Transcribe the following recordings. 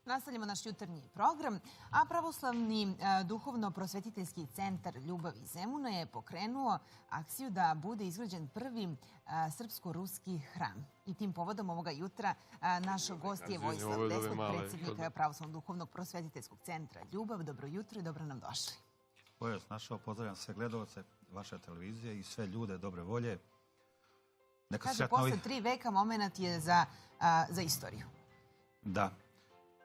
Nastavljamo naš jutarnji program, a Pravoslavni duhovno-prosvetiteljski centar Ljubav iz Zemuna je pokrenuo akciju da bude izgrađen prvi srpsko-ruski hram. I tim povodom ovoga jutra naš gost je Vojislav Despot, predsjednik Pravoslavnog duhovnog-prosvetiteljskog centra Ljubav. Dobro jutro i dobro nam došli. Pojas našao, pozdravljam sve gledalce vaše televizije i sve ljude dobre volje. Kaže, posle 3 veka moment je za istoriju. Da.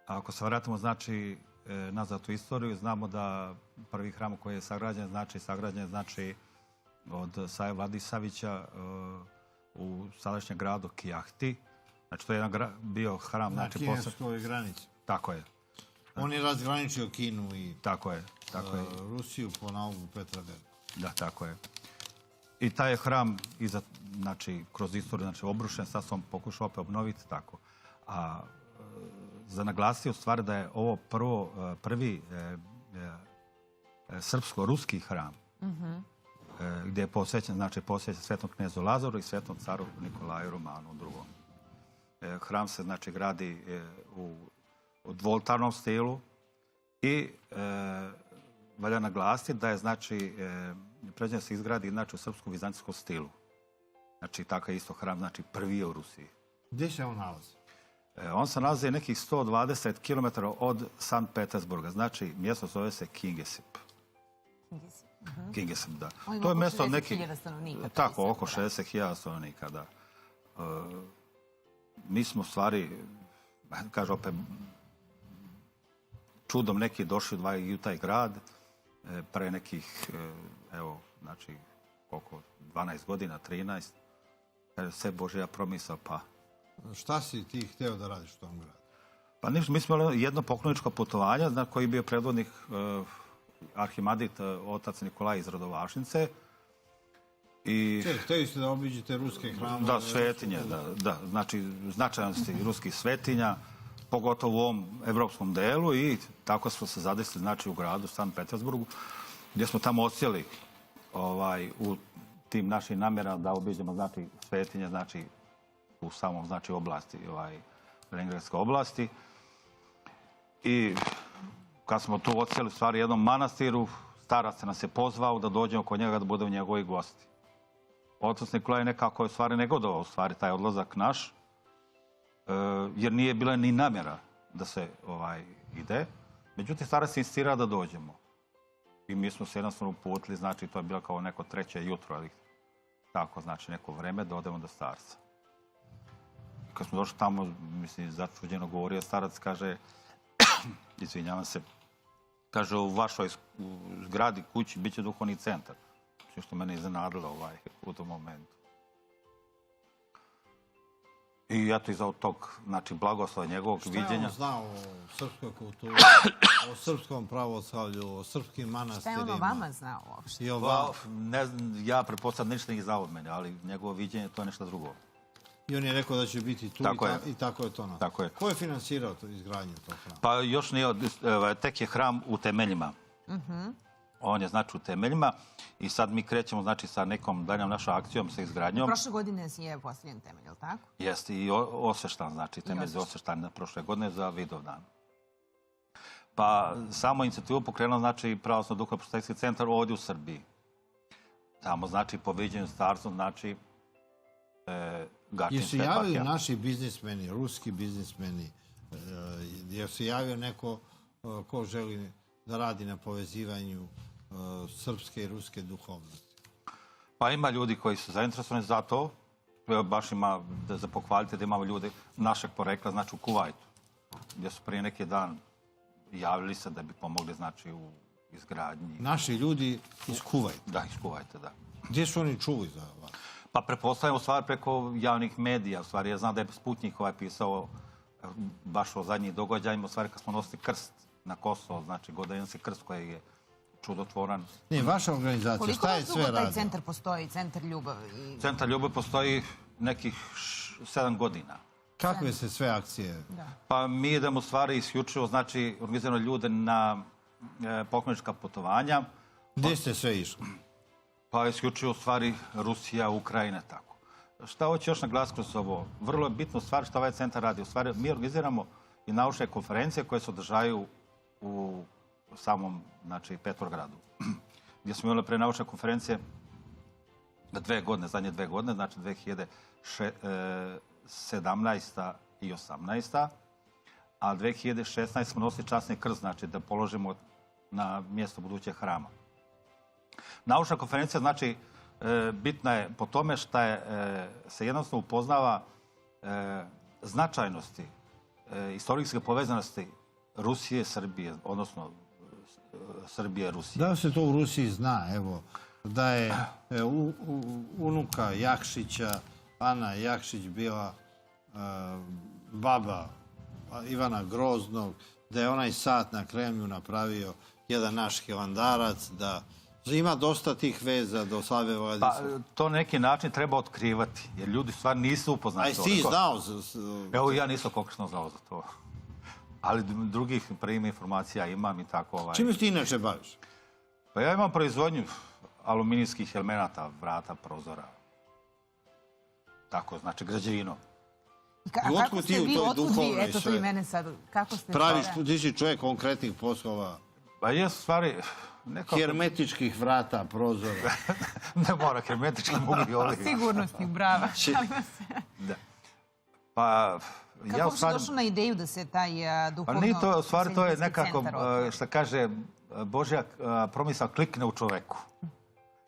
Ako se vratimo, znači, nazad u istoriju, znamo da prvi hram koji je sagrađen, znači od Saje Vladisavića u sadašnjem gradu Kijahti. Znači, to je bio hram... Na kineskoj granici. Tako je. On je razgraničio Kinu i Rusiju po nalogu Petra Velikog. Da, tako je. I taj je hram, kroz istoriju, obrušen, sad sam pokušao opet obnoviti tako. A za naglasiti u stvari da je ovo prvi srpsko-ruski hram gdje je posvećen svetom knezu Lazaru i svetom caru Nikolaju Romanu II. Hram se gradi u dvoltarnom stilu i valja naglasiti da je pređen se izgradi u srpsko-vizantijskom stilu. Znači, takav isto hram, prvi je u Rusiji. Gdje se on nalazi? On se nalazi nekih 120 km od Sankt Petersburga. Znači, mjesto zove se Kingesip. Kingesip, da. To je mjesto od nekih... 60.000 stanovnika. Tako, oko 60.000 stanovnika, da. Mi smo u stvari, kažu opet, čudom neki došli u taj grad pre nekih, evo, znači, oko 12 godina, 13. Sve Božja promisao, pa... Šta si ti hteo da radiš u tom gradu? Pa ništa, mi smo imali jedno pokloničko putovanje, koji je bio predvodnik arhimadit otac Nikolaj iz Rodovašnice. Hteli ste da obiđete ruske hramove? Da, svetinje, da. Znači, značajnosti ruskih svetinja, pogotovo u ovom evropskom delu, i tako smo se zadesili, znači, u gradu Sankt Petersburgu, gdje smo tamo odsjeli u tim našim namjerama da obiđemo, znači, svetinje, znači, u samom, znači, oblasti, Leningradske oblasti. I kad smo tu odsjeli, u stvari, jednom manastiru, starac nas je pozvao da dođemo kod njega da budemo njegovi gosti. Otac Nikolaj nekako je u stvari negodovao, u stvari, taj odlazak naš, jer nije bila ni namjera da se ide. Međutim, starac je insistirao da dođemo. I mi smo se jednostavno uputili, znači, to je bilo kao neko 3. jutro, ali tako, znači, neko vreme da odemo do starca. Kad smo došli tamo, mislim, začuđeno govorio starac, kaže, izvinjavam se, kaže, u vašoj zgradi, kući, bit će duhovni centar. Što mene iznenadilo u tom momentu. I eto, iza tog, znači, blagoslova njegovog viđenja... Šta je on znao o srpskoj kulturi, o srpskom pravoslavlju, o srpskim manastirima? Šta je ono vama znao uopšte? Ne znam, ja pretpostavljam ništa nije znao od mene, ali njegovo viđenje to je nešto drugo. I on je rekao da će biti tu i tako je to. Tako je. Ko je finansirao izgradnju tog hrama? Pa još nije, tek je hram u temeljima. On je, znači, u temeljima i sad mi krećemo, znači, sa nekom daljom našom akcijom, sa izgradnjom. Prošle godine je postavljen temelj, je li tako? Jeste, i osveštan, znači, temelj je osveštan prošle godine za Vidovdan. Pa samo inicijativu pokrenuo, znači, Pravoslavni duhovno-prosvetiteljski centar ovdje u Srbiji. Tamo, znači, po viđenju starcu, znači, Jesu javili naši biznismeni, ruski biznismeni, jesu javio neko ko želi da radi na povezivanju srpske i ruske duhovnosti? Pa ima ljudi koji su zainteresovani za to. Baš ima za pohvaliti da imamo ljude našeg porekla, znači u Kuvajtu, gdje su prije neki dan javili se da bi pomogli, znači, u izgradnji. Naši ljudi iz Kuvajta? Da, iz Kuvajta, da. Gdje su oni čuli za vas? Pa pretpostavljam, u stvari, preko javnih medija. U stvari, ja znam da je Sputnik pisao baš o zadnjih događajima, u stvari, kad smo nosili krst na Kosovo, znači, Godajanski krst koji je čudotvoran. Ne, vaša organizacija, šta je sve radila? Koliko taj centar postoji, Centar Ljubav? Centar Ljubav postoji nekih 7 godina. Kakve se sve akcije? Pa mi idemo, u stvari, isključivo, znači, organiziramo ljude na poklonička putovanja. Gdje ste sve išli? Pa isključivo, u stvari, Rusija, Ukrajina, tako. Šta hoće još naglasiti kroz ovo? Vrlo je bitno stvar što ovaj centar radi. U stvari, mi organiziramo i naučne konferencije koje se održaju u samom, znači, Petrogradu. Gdje smo imali pre naučne konferencije zadnje 2 godine, znači 2017. i 2018. A 2016. smo nosili časni krst, znači da položimo na mjesto budućeg hrama. Naučna konferencija, znači, bitna je po tome što se jednostavno upoznava značajnosti, istorijske povezanosti Rusije, Srbije, odnosno Srbije, Rusije. Da se to u Rusiji zna, evo, da je unuka Jakšića, Ana Jakšić bila baba Ivana Groznog, da je onaj sat na Kremlju napravio jedan naš hilandarac, da ima dosta tih veza do Save Vladića. Pa to na neki način treba otkrivati, jer ljudi stvarno nisu upoznati. A si znao? Evo, ja nisam konkretno znao za to. Ali drugih prvih informacija imam i tako. Čime ti inače baviš? Pa ja imam proizvodnju aluminijskih elemenata, vrata, prozora. Tako, znači građevino. Kako ste vi, otkud vi, eto to i mene sad, kako ste... Praviš, ti si čovjek konkretnih poslova. Pa je stvari... Hermetičkih vrata, prozora. Ne mora, hermetički mogu i ovdje. Sigurnosti, brava. Pa... Kako si došao na ideju da se taj duhovno... Pa nije to, u stvari to je nekako, što kaže Božja promisao, klikne u čoveku.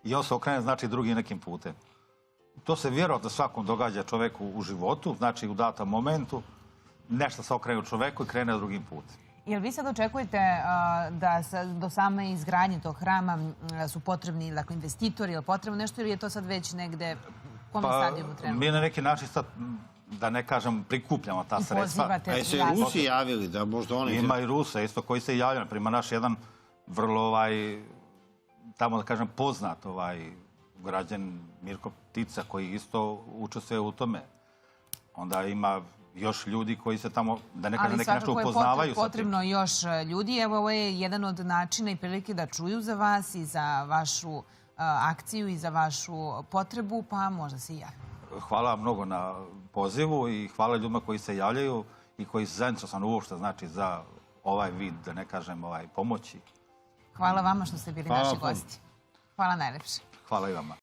I on se okrene, znači, drugim nekim putem. To se vjerojatno svakom događa čoveku u životu, znači u datom momentu, nešto se okrene u čoveku i krene drugim putem. Jel vi sad očekujete da do same izgradnje tog hrama su potrebni investitori, je li potrebno nešto ili je to sad već negde u kom stadijumu trenutno? Mi na neki način sad, da ne kažem, prikupljamo ta sredstva. A je se Rusi javili da možda oni... Ima i Rusa isto koji se javljaju. Naprima naš jedan vrlo, tamo da kažem, poznat građan Mirko Ptica koji isto učestvuje u tome. Onda ima još ljudi koji se tamo, da ne kažem, neki nešto upoznavaju. Ali svakako je potrebno još ljudi. Evo, ovo je jedan od načina i prilike da čuju za vas i za vašu akciju i za vašu potrebu, pa možda se i javi. Hvala vam mnogo na pozivu i hvala ljudima koji se javljaju i koji su zainteresovani uopšte, znači, za ovaj vid, da ne kažem, pomoći. Hvala vama što ste bili naši gosti. Hvala najlepše. Hvala i vama.